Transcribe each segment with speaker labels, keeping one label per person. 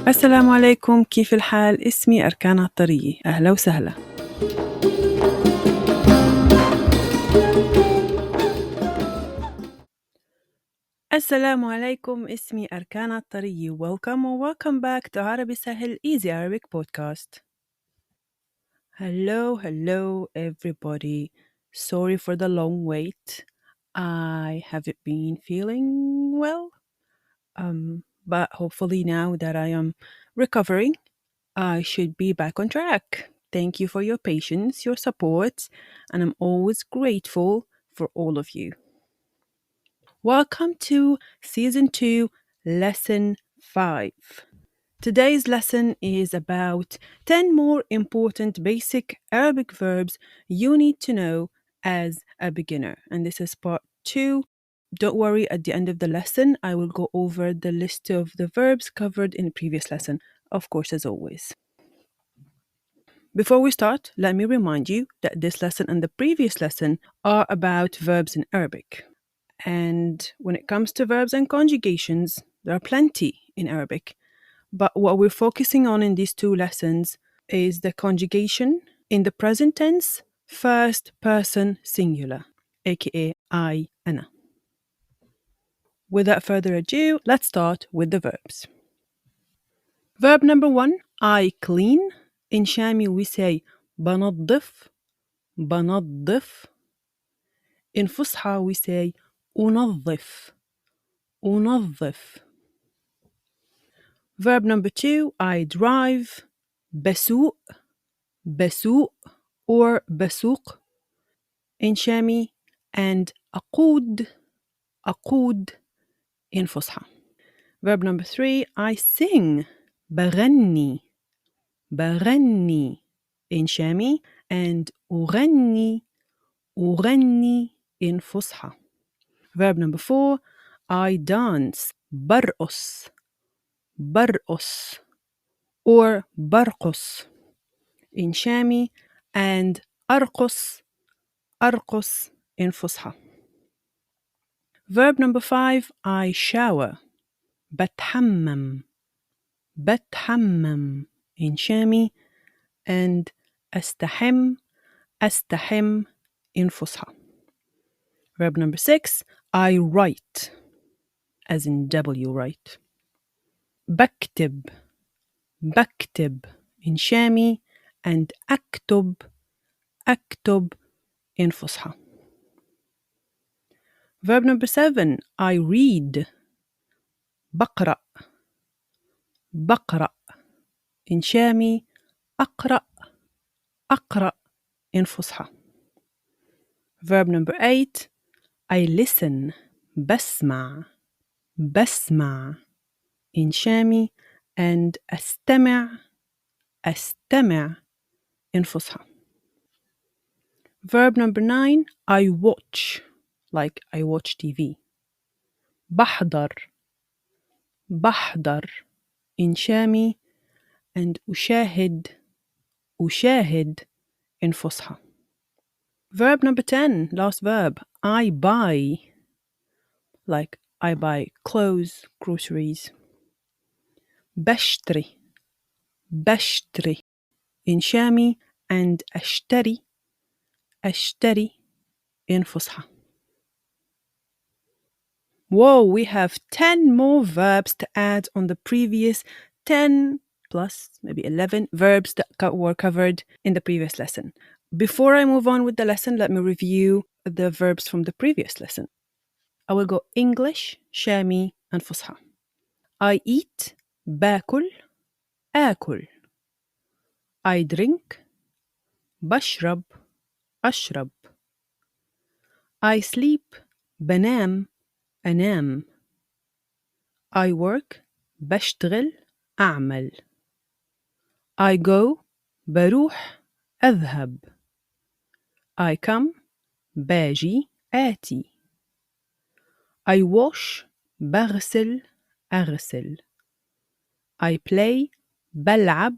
Speaker 1: السلام عليكم، كيف الحال؟ اسمي أركان عطرية، أهلا وسهلا. السلام عليكم، اسمي أركان عطرية. Welcome or welcome back to عربي سهل Easy Arabic Podcast. Hello everybody. Sorry for the long wait. I haven't been feeling well. But hopefully now that I am recovering, I should be back on track. Thank you for your patience, your support, and I'm always grateful for all of you. Welcome to Season 2, Lesson 5. Today's lesson is about 10 more important basic Arabic verbs you need to know as a beginner. And this is part 2. Don't worry, at the end of the lesson, I will go over the list of the verbs covered in the previous lesson, of course, as always. Before we start, let me remind you that this lesson and the previous lesson are about verbs in Arabic. And when it comes to verbs and conjugations, there are plenty in Arabic. But what we're focusing on in these two lessons is the conjugation in the present tense, first person singular, aka I, أنا. Without further ado, let's start with the verbs. Verb number 1, I clean. In Shami we say بنظف. بنظف. In Fusha we say أنظف. أنظف. Verb number 2, I drive. بسوق. بسوق or بسوق in Shami, and أقود. أقود in Fusha. Verb number 3, I sing. بغني. بغني in Shami, and أغني. أغني in Fusha. Verb number 4, I dance. برقص. برقص or برقص in Shami, and أرقص. أرقص in Fusha. Verb number 5, I shower. بتحمم. بتحمم in Shami, and أستحم. أستحم in Fusha. Verb number 6, I write, as in W, write. بكتب. بكتب in Shami, and أكتب. أكتب in Fusha. Verb number 7, I read. بقرأ. بقرأ in Shami, أقرأ. أقرأ in Fusha. Verb number 8, I listen. بسمع. بسمع in Shami, and أستمع. أستمع in Fusha. Verb number 9, I watch, like I watch TV. بحضر. بحضر in Shami, and أشاهد. أشاهد in Fusha. Verb number 10, last verb, I buy, like I buy clothes, groceries. بشتري. بشتري in Shami, and أشتري. أشتري in Fusha. Whoa, we have 10 more verbs to add on the previous 10 plus maybe 11 verbs that were covered in the previous lesson. Before I move on with the lesson, let me review the verbs from the previous lesson. I will go English, Shami, and Fusha. I eat, باكل. آكل. I drink, بشرب. أشرب. I sleep, بنام. أنام. I work, بشتغل. أعمل. I go, بروح. أذهب. I come, باجي. آتي. I wash, بغسل. أغسل. I play, بلعب.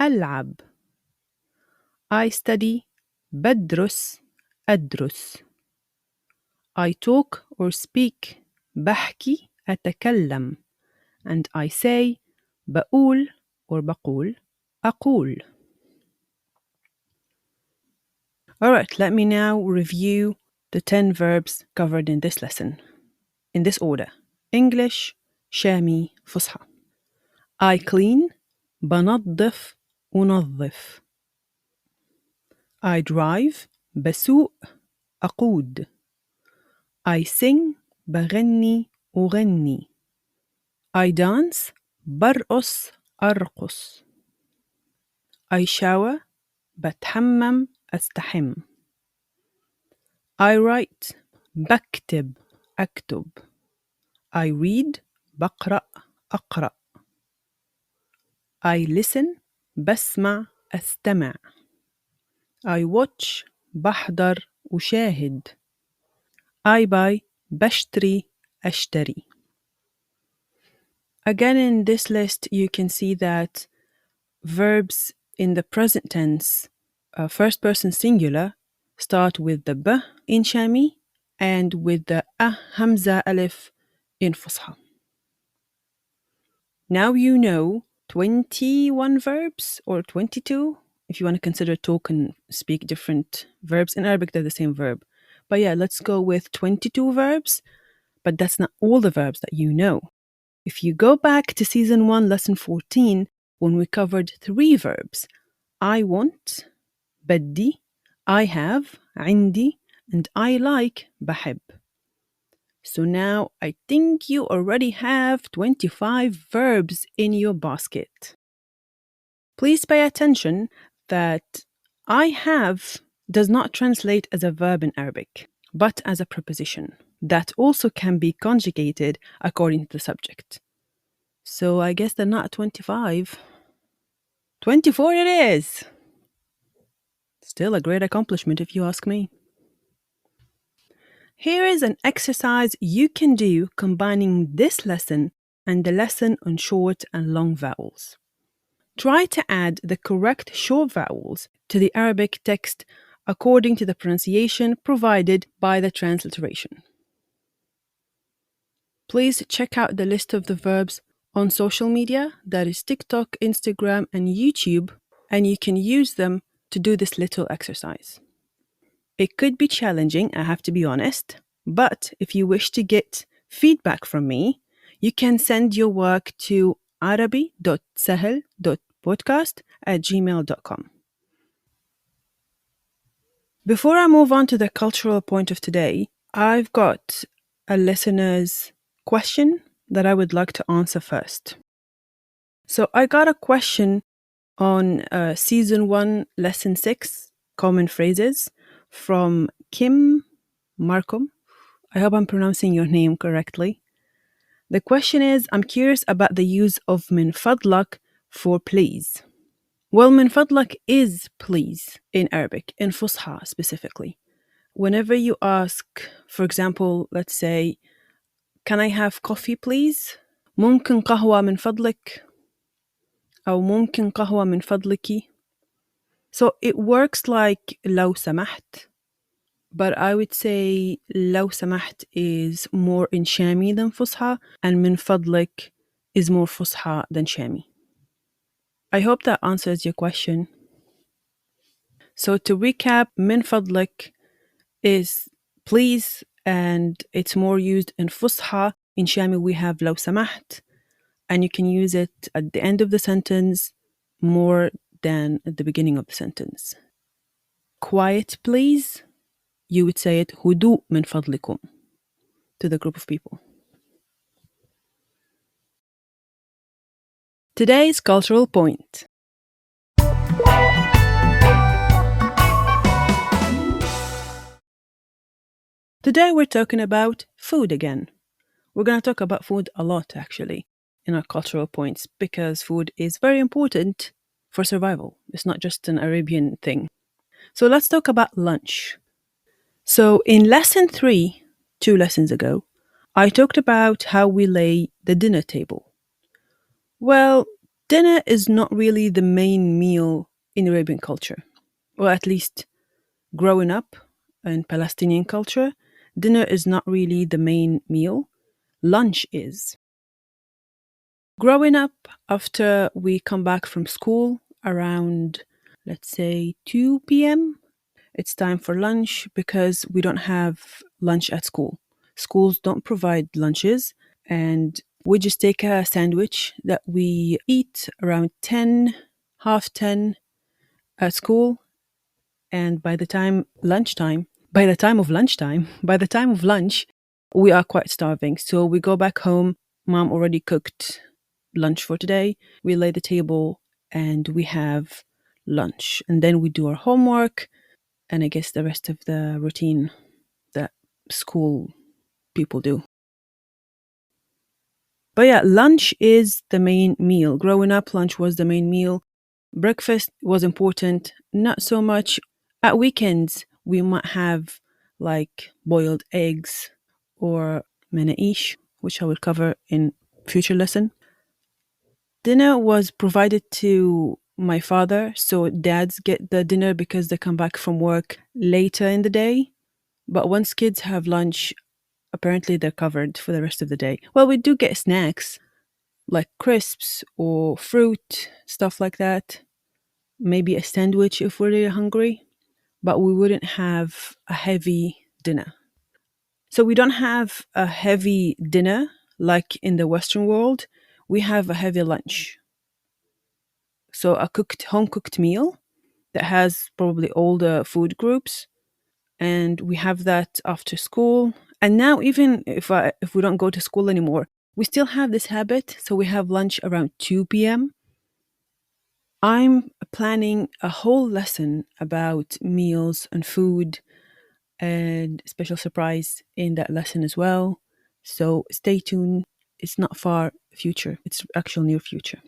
Speaker 1: ألعب. I study, بدرس. أدرس. I talk or speak, بحكي. أتكلم. And I say, بقول or بقول أقول. Alright, let me now review the 10 verbs covered in this lesson. In this order: English, شامي, فصحى. I clean, بنظف, أنظف. I drive, بسوق, أقود. I sing, بغني, أغني. I dance, برقص, أرقص. I shower, بتحمم, أستحم. I write, بكتب, أكتب. I read, بقرأ, أقرأ. I listen, بسمع, أستمع. I watch, بحضر, أشاهد. I buy, بشتري, أشتري. Again, in this list, you can see that verbs in the present tense, first person singular, start with the b in Shami and with the a hamza alif in Fusha. Now you know 21 verbs or 22, if you want to consider talk and speak different verbs. In Arabic, they're the same verb. But yeah, let's go with 22 verbs, but that's not all the verbs that you know. If you go back to season 1, lesson 14, when we covered 3 verbs, I want, بدي, I have, عندي, and I like, بحب. So now I think you already have 25 verbs in your basket. Please pay attention that I have does not translate as a verb in Arabic, but as a preposition that also can be conjugated according to the subject. So I guess they're not 25. 24 it is! Still a great accomplishment if you ask me. Here is an exercise you can do combining this lesson and the lesson on short and long vowels. Try to add the correct short vowels to the Arabic text according to the pronunciation provided by the transliteration. Please check out the list of the verbs on social media, that is TikTok, Instagram, and YouTube, and you can use them to do this little exercise. It could be challenging, I have to be honest, but if you wish to get feedback from me, you can send your work to arabi.sahel.podcast@gmail.com. Before I move on to the cultural point of today, I've got a listener's question that I would like to answer first. So I got a question on season 1, lesson 6, common phrases, from Kim Markham. I hope I'm pronouncing your name correctly. The question is, I'm curious about the use of min fadlak for please. Well, min fadlak is please in Arabic, in Fusha specifically. Whenever you ask, for example, let's say, can I have coffee please? ممكن قهوة من فضلك؟ أو ممكن قهوة من فضلك؟ So it works like لو سمحت, but I would say لو سمحت is more in Shami than Fusha, and من فضلك is more Fusha than Shami. I hope that answers your question. So to recap, من فضلك is please, and it's more used in Fusha. In Shami we have لو سمحت, and you can use it at the end of the sentence more than at the beginning of the sentence. Quiet please, you would say it هدوء من فضلكم to the group of people. Today's cultural point. Today we're talking about food again. We're going to talk about food a lot actually in our cultural points because food is very important for survival. It's not just an Arabian thing. So let's talk about lunch. So in lesson 3, 2 lessons ago, I talked about how we lay the dinner table. Well, dinner is not really the main meal in Arabian culture, or at least growing up in Palestinian culture, dinner is not really the main meal. Lunch is. Growing up, after we come back from school around, let's say, 2 p.m., it's time for lunch because we don't have lunch at school. Schools don't provide lunches, and we just take a sandwich that we eat around 10, half 10 at school. And by the time of lunchtime, by the time of lunch, we are quite starving. So we go back home. Mom already cooked lunch for today. We lay the table and we have lunch. And then we do our homework and I guess the rest of the routine that school people do. But yeah, lunch is the main meal. Growing up, lunch was the main meal. Breakfast was important, not so much. At weekends, we might have like boiled eggs or menaish, which I will cover in future lesson. Dinner was provided to my father, so dads get the dinner because they come back from work later in the day. But once kids have lunch, apparently they're covered for the rest of the day. Well, we do get snacks like crisps or fruit, stuff like that. Maybe a sandwich if we're really hungry, but we wouldn't have a heavy dinner. So we don't have a heavy dinner like in the Western world. We have a heavy lunch. So a home cooked meal that has probably all the food groups, and we have that after school. And now even if we don't go to school anymore, we still have this habit. So we have lunch around 2 p.m. I'm planning a whole lesson about meals and food and special surprise in that lesson as well. So stay tuned. It's not far future, it's actual near future.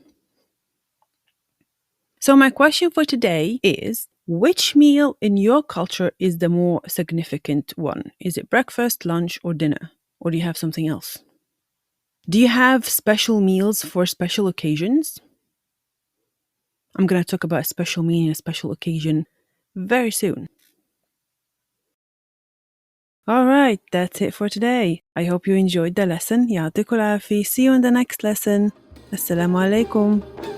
Speaker 1: So my question for today is, which meal in your culture is the more significant one? Is it breakfast, lunch, or dinner? Or do you have something else? Do you have special meals for special occasions? I'm going to talk about a special meal and a special occasion very soon. All right, that's it for today. I hope you enjoyed the lesson. يعطيكم العافية. See you in the next lesson. Assalamu alaikum.